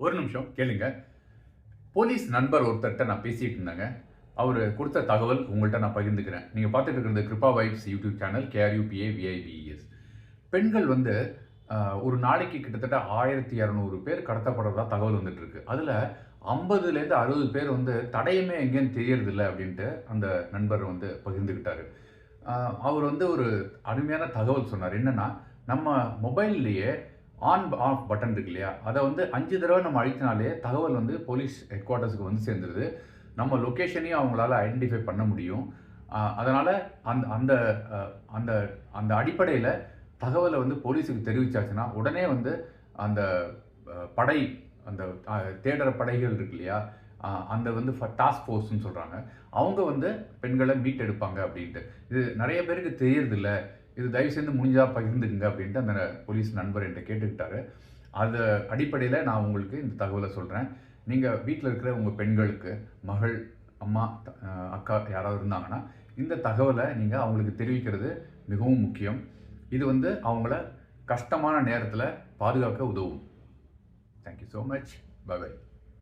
ஒரு நிமிஷம் கேளுங்க. போலீஸ் நண்பர் ஒருத்தர்ட்ட நான் பேசிட்டு இருந்தேங்க. அவரு குடுத்த தகவல் உங்கள்ட்ட நான் பகிர்ந்துக்கிறேன். நீங்க பார்த்துட்டு இருக்கிறது Krupa vibes YouTube channel KRUPAVIBES. பெண்கள் வந்து ஒரு நாளைக்கு கிட்டத்தட்ட 1200 பேர் கடத்தப்படுறதா தகவல் வந்துட்டு இருக்கு. அதுல 50லேருந்து 60 பேர் வந்து தடயமே எங்கேன்னு தெரியறதில்ல அப்படின்ட்டு அந்த நண்பர் வந்து பகிர்ந்துக்கிட்டாரு. அவர் வந்து ஒரு அருமையான தகவல் சொன்னார். என்னன்னா, நம்ம மொபைல்லேயே ஆன், ஆஃப் பட்டன் இருக்கு இல்லையா? அத வந்து 5 தடவ நம்ம அழுத்தினாலே தகவல் வந்து போலீஸ் ஹெட் குவார்ட்டர்ஸ்க்கு வந்து சேர்ந்துருது. நம்ம லொகேஷனையும் அவங்களால ஐடென்டிஃபை பண்ண முடியும். அதனால அந்த அந்த அ அந்த அந்த அடிப்படையில தகவல வந்து போலீஸுக்கு தெரிவிச்சாச்சுன்னா, உடனே வந்து அந்த படை அந்த தேடுற படைகள் இருக்கு இல்லையா? அந்த வந்து டாஸ்க் ஃபோர்ஸ்ன்னு சொல்றாங்க. அவங்க வந்து பெண்கள மீட்டெடுப்பாங்க அப்படின்ட்டு. இது நெறைய பேருக்கு தெரியறதில்ல. இது தயவு செய்து முடிஞ்சா பகிர்ந்துக்குங்க அப்படின்ட்டு அந்த போலீஸ் நண்பர் என்ட்ட கேட்டுக்கிட்டாரு. அத அடிப்படையில நான் உங்களுக்கு இந்த தகவல சொல்றேன். நீங்க வீட்ல இருக்கிற உங்க பெண்களுக்கு, மகள், அம்மா, அக்கா யாராவது இருந்தாங்கன்னா, இந்த தகவல நீங்க அவங்களுக்கு தெரிவிக்கிறது மிகவும் முக்கியம். இது வந்து அவங்கள கஷ்டமான நேரத்தில பாதுகாக்க உதவும். Thank you so much. Bye bye.